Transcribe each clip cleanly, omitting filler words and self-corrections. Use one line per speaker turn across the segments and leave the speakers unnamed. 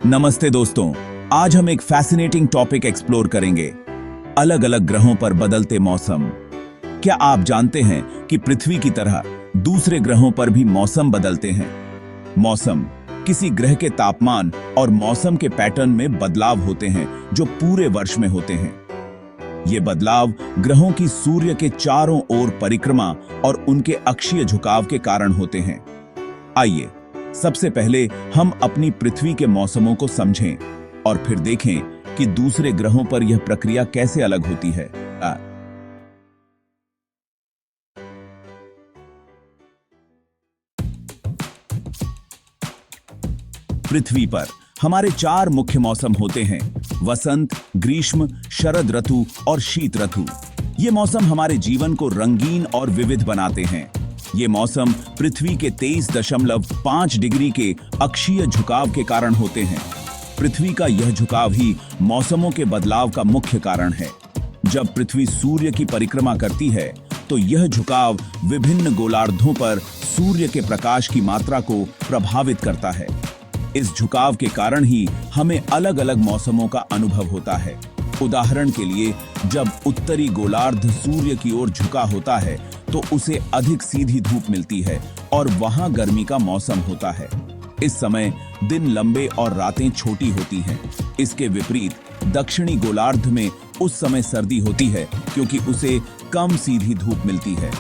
नमस्ते दोस्तों, आज हम एक फैसिनेटिंग टॉपिक एक्सप्लोर करेंगे। अलग अलग ग्रहों पर बदलते मौसम। क्या आप जानते हैं कि पृथ्वी की तरह दूसरे ग्रहों पर भी मौसम बदलते हैं? मौसम किसी ग्रह के तापमान और मौसम के पैटर्न में बदलाव होते हैं जो पूरे वर्ष में होते हैं। ये बदलाव ग्रहों की सूर्य के चारों ओर परिक्रमा और उनके अक्षीय झुकाव के कारण होते हैं। आइए सबसे पहले हम अपनी पृथ्वी के मौसमों को समझें और फिर देखें कि दूसरे ग्रहों पर यह प्रक्रिया कैसे अलग होती है। पृथ्वी पर हमारे 4 मुख्य मौसम होते हैं: वसंत, ग्रीष्म, शरद ऋतु और शीत ऋतु। ये मौसम हमारे जीवन को रंगीन और विविध बनाते हैं। ये मौसम पृथ्वी के 23.5 डिग्री के अक्षीय झुकाव के कारण होते हैं। पृथ्वी का यह झुकाव ही मौसमों के बदलाव का मुख्य कारण है। जब पृथ्वी सूर्य की परिक्रमा करती है तो यह झुकाव विभिन्न गोलार्धों पर सूर्य के प्रकाश की मात्रा को प्रभावित करता है। इस झुकाव के कारण ही हमें अलग अलग मौसमों का अनुभव होता है। उदाहरण के लिए, जब उत्तरी गोलार्ध सूर्य की ओर झुका होता है तो उसे अधिक सीधी धूप मिलती है और वहां गर्मी का मौसम होता है। इस समय दिन लंबे और रातें छोटी होती हैं। इसके विपरीत दक्षिणी गोलार्ध में उस समय सर्दी होती है क्योंकि उसे कम सीधी धूप मिलती है।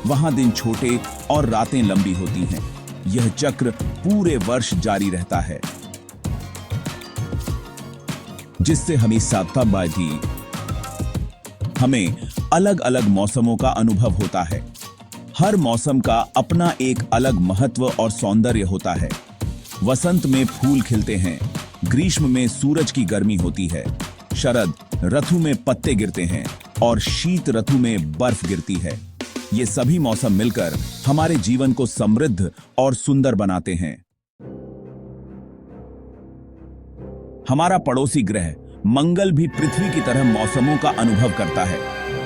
वहां दिन छोटे और रातें लंबी होती हैं। यह चक्र पूरे वर्ष जारी रहता है, जिससे हमें अलग अलग मौसमों का अनुभव होता है। हर मौसम का अपना एक अलग महत्व और सौंदर्य होता है। वसंत में फूल खिलते हैं, ग्रीष्म में सूरज की गर्मी होती है, शरद ऋतु में पत्ते गिरते हैं और शीत ऋतु में बर्फ गिरती है। ये सभी मौसम मिलकर हमारे जीवन को समृद्ध और सुंदर बनाते हैं। हमारा पड़ोसी ग्रह मंगल भी पृथ्वी की तरह मौसमों का अनुभव करता है,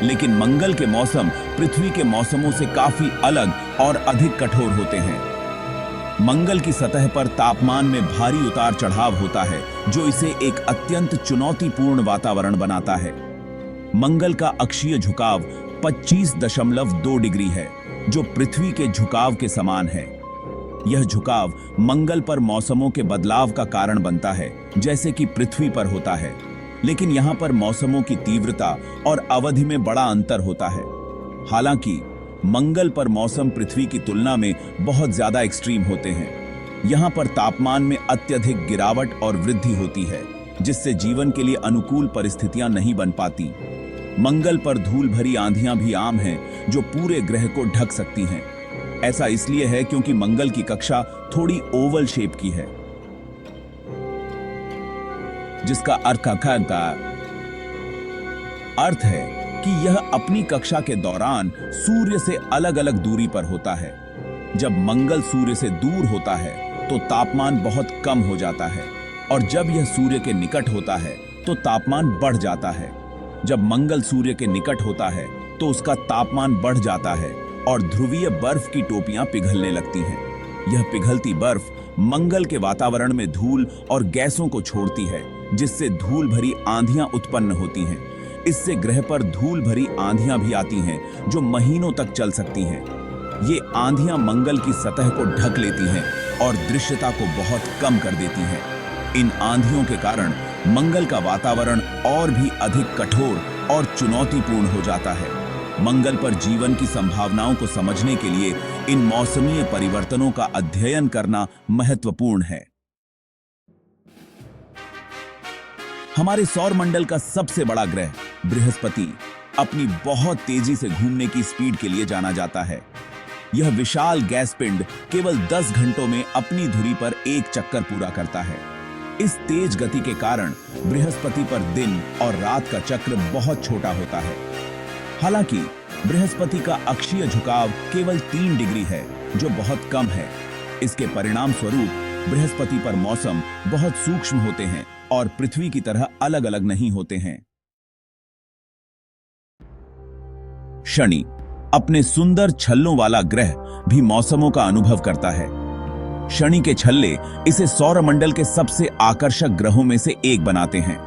लेकिन मंगल के मौसम पृथ्वी के मौसमों से काफी अलग और अधिक कठोर होते हैं। मंगल की सतह पर तापमान में भारी उतार चढ़ाव होता है, जो इसे एक अत्यंत चुनौतीपूर्ण वातावरण बनाता है। मंगल का अक्षीय झुकाव 25.2 डिग्री है, जो पृथ्वी के झुकाव के समान है। यह झुकाव मंगल पर मौसमों के बदलाव का कारण बनता है, जैसे कि पृथ्वी पर होता है, लेकिन यहाँ पर मौसमों की तीव्रता और अवधि में बड़ा अंतर होता है। हालांकि मंगल पर मौसम पृथ्वी की तुलना में बहुत ज्यादा एक्सट्रीम होते हैं। यहाँ पर तापमान में अत्यधिक गिरावट और वृद्धि होती है, जिससे जीवन के लिए अनुकूल परिस्थितियां नहीं बन पाती। मंगल पर धूल भरी आंधियां भी आम हैं, जो पूरे ग्रह को ढक सकती हैं। ऐसा इसलिए है क्योंकि मंगल की कक्षा थोड़ी ओवल शेप की है, जिसका अर्थ है कि यह अपनी कक्षा के दौरान सूर्य से अलग अलग दूरी पर होता है। जब मंगल सूर्य से दूर होता है तो तापमान बहुत कम हो जाता है, और जब यह सूर्य के निकट होता है तो तापमान बढ़ जाता है। जब मंगल सूर्य के निकट होता है तो उसका तापमान बढ़ जाता है और ध्रुवीय बर्फ की टोपियां पिघलने लगती हैं। यह पिघलती बर्फ मंगल के वातावरण में धूल और गैसों को छोड़ती है, जिससे धूल भरी आंधियां उत्पन्न होती हैं। इससे ग्रह पर धूल भरी आंधियां भी आती हैं, जो महीनों तक चल सकती हैं। ये आंधियां मंगल की सतह को ढक लेती हैं और दृश्यता को बहुत कम कर देती हैं। इन आंधियों के कारण मंगल का वातावरण और भी अधिक कठोर और चुनौतीपूर्ण हो जाता है। मंगल पर जीवन की संभावनाओं को समझने के लिए इन मौसमीय परिवर्तनों का अध्ययन करना महत्वपूर्ण है। हमारे सौरमंडल का सबसे बड़ा ग्रह बृहस्पति अपनी बहुत तेजी से घूमने की स्पीड के लिए जाना जाता है। यह विशाल गैस पिंड केवल 10 घंटों में अपनी धुरी पर एक चक्कर पूरा करता है। इस तेज गति के कारण बृहस्पति पर दिन और रात का चक्र बहुत छोटा होता है। हालांकि बृहस्पति का अक्षीय झुकाव केवल 3 डिग्री है, जो बहुत कम है। इसके परिणाम स्वरूप बृहस्पति पर मौसम बहुत सूक्ष्म होते हैं और पृथ्वी की तरह अलग अलग नहीं होते हैं। शनि अपने सुंदर छल्लों वाला ग्रह भी मौसमों का अनुभव करता है। शनि के छल्ले इसे सौरमंडल के सबसे आकर्षक ग्रहों में से एक बनाते हैं।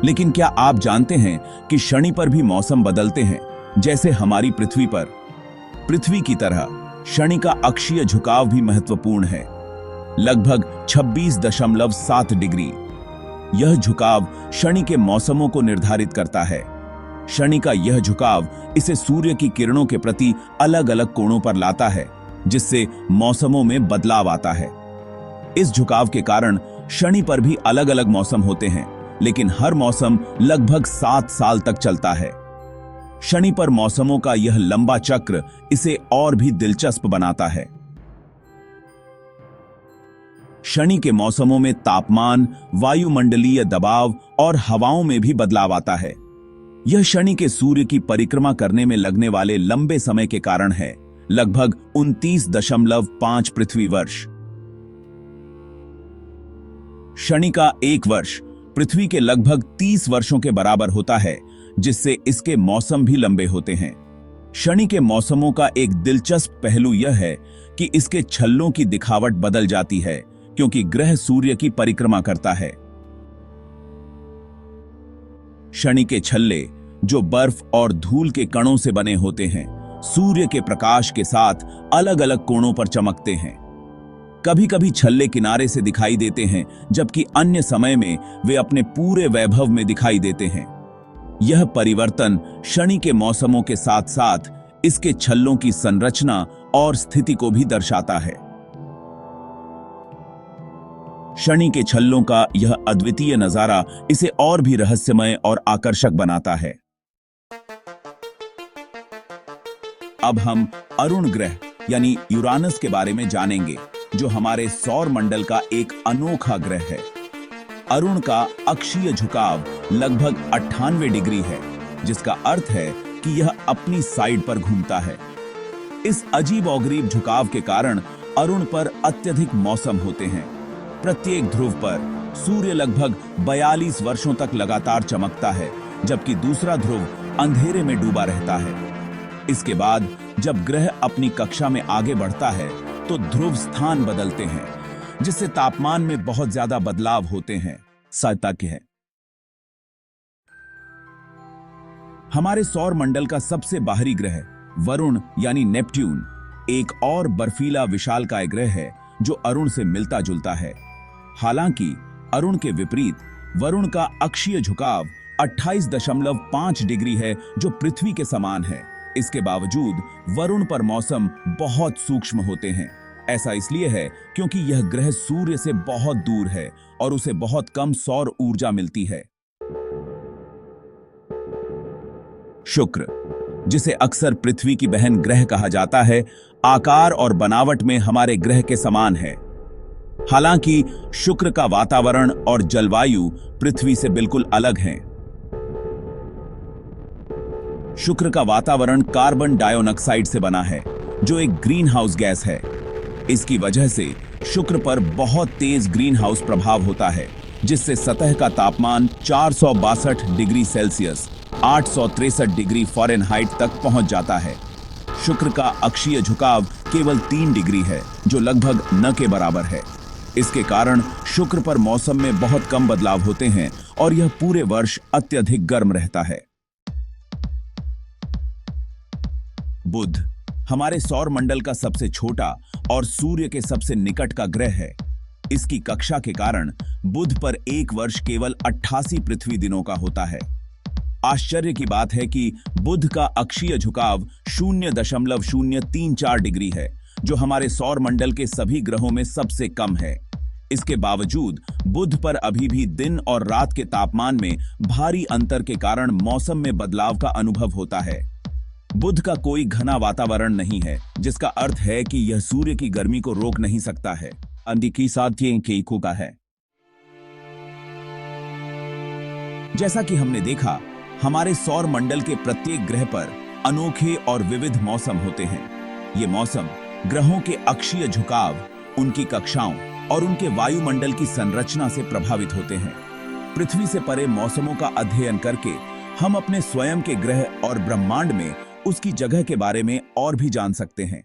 लेकिन क्या आप जानते हैं कि शनि पर भी मौसम बदलते हैं, जैसे हमारी पृथ्वी पर? पृथ्वी की तरह शनि का अक्षीय झुकाव भी महत्वपूर्ण है, लगभग 26.7 डिग्री। यह झुकाव शनि के मौसमों को निर्धारित करता है। शनि का यह झुकाव इसे सूर्य की किरणों के प्रति अलग अलग कोणों पर लाता है, जिससे मौसमों में बदलाव आता है। इस झुकाव के कारण शनि पर भी अलग अलग मौसम होते हैं, लेकिन हर मौसम लगभग 7 साल तक चलता है। शनि पर मौसमों का यह लंबा चक्र इसे और भी दिलचस्प बनाता है। शनि के मौसमों में तापमान, वायुमंडलीय दबाव और हवाओं में भी बदलाव आता है। यह शनि के सूर्य की परिक्रमा करने में लगने वाले लंबे समय के कारण है, लगभग 29.5 पृथ्वी वर्ष। शनि का एक वर्ष पृथ्वी के लगभग 30 वर्षों के बराबर होता है, जिससे इसके मौसम भी लंबे होते हैं। शनि के मौसमों का एक दिलचस्प पहलू यह है कि इसके छल्लों की दिखावट बदल जाती है, क्योंकि ग्रह सूर्य की परिक्रमा करता है। शनि के छल्ले, जो बर्फ और धूल के कणों से बने होते हैं, सूर्य के प्रकाश के साथ अलग अलग कोणों पर चमकते हैं। कभी कभी छल्ले किनारे से दिखाई देते हैं, जबकि अन्य समय में वे अपने पूरे वैभव में दिखाई देते हैं। यह परिवर्तन शनि के मौसमों के साथ साथ इसके छल्लों की संरचना और स्थिति को भी दर्शाता है। शनि के छल्लों का यह अद्वितीय नजारा इसे और भी रहस्यमय और आकर्षक बनाता है। अब हम अरुण ग्रह यानी यूरानस के बारे में जानेंगे, जो हमारे सौर मंडल का एक अनोखा ग्रह है। अरुण का अक्षीय झुकाव लगभग 98 डिग्री है, जिसका अर्थ है कि यह अपनी साइड पर घूमता है। इस अजीबोगरीब झुकाव के कारण अरुण पर अत्यधिक मौसम होते हैं। प्रत्येक ध्रुव पर सूर्य लगभग 42 वर्षों तक लगातार चमकता है, जबकि दूसरा ध्रुव अंधेरे में डूबा रहता है। इसके बाद जब ग्रह अपनी कक्षा में आगे बढ़ता है, तो ध्रुव स्थान बदलते हैं, जिससे तापमान में बहुत ज्यादा बदलाव होते हैं। सातत्य है। हमारे सौर मंडल का सबसे बाहरी ग्रह वरुण यानी नेपट्यून एक और बर्फीला विशालकाय ग्रह है, जो अरुण से मिलता जुलता है। हालांकि अरुण के विपरीत वरुण का अक्षीय झुकाव 28.5 डिग्री है, जो पृथ्वी के समान है। इसके बावजूद वरुण पर मौसम बहुत सूक्ष्म होते हैं। ऐसा इसलिए है क्योंकि यह ग्रह सूर्य से बहुत दूर है और उसे बहुत कम सौर ऊर्जा मिलती है। शुक्र, जिसे अक्सर पृथ्वी की बहन ग्रह कहा जाता है, आकार और बनावट में हमारे ग्रह के समान है। हालांकि शुक्र का वातावरण और जलवायु पृथ्वी से बिल्कुल अलग हैं। शुक्र का वातावरण कार्बन डाइऑक्साइड से बना है, जो एक ग्रीन हाउस गैस है। इसकी वजह से शुक्र पर बहुत तेज ग्रीन हाउस प्रभाव होता है, जिससे सतह का तापमान 462 डिग्री सेल्सियस 863 डिग्री फ़ारेनहाइट तक पहुंच जाता है। शुक्र का अक्षीय झुकाव केवल 3 डिग्री है, जो लगभग न के बराबर है। इसके कारण शुक्र पर मौसम में बहुत कम बदलाव होते हैं और यह पूरे वर्ष अत्यधिक गर्म रहता है। बुध हमारे सौर मंडल का सबसे छोटा और सूर्य के सबसे निकट का ग्रह है। इसकी कक्षा के कारण बुध पर एक वर्ष केवल 88 पृथ्वी दिनों का होता है। आश्चर्य की बात है कि बुध का अक्षीय झुकाव 0.034 डिग्री है, जो हमारे सौर मंडल के सभी ग्रहों में सबसे कम है। इसके बावजूद बुध पर अभी भी दिन और रात के तापमान में भारी अंतर के कारण मौसम में बदलाव का अनुभव होता है। बुध का कोई घना वातावरण नहीं है, जिसका अर्थ है कि यह सूर्य की गर्मी को रोक नहीं सकता है। अंधिकी साध्य केइको का है। जैसा कि हमने देखा, हमारे सौर मंडल के प्रत्येक ग्रह पर अनोखे और विविध मौसम होते हैं। ये मौसम ग्रहों के अक्षीय झुकाव, उनकी कक्षाओं और उनके वायुमंडल की संरचना से प्रभावित होते हैं। पृथ्वी से परे मौसमों का अध्ययन करके हम अपने स्वयं के ग्रह और ब्रह्मांड में उसकी जगह के बारे में और भी जान सकते हैं।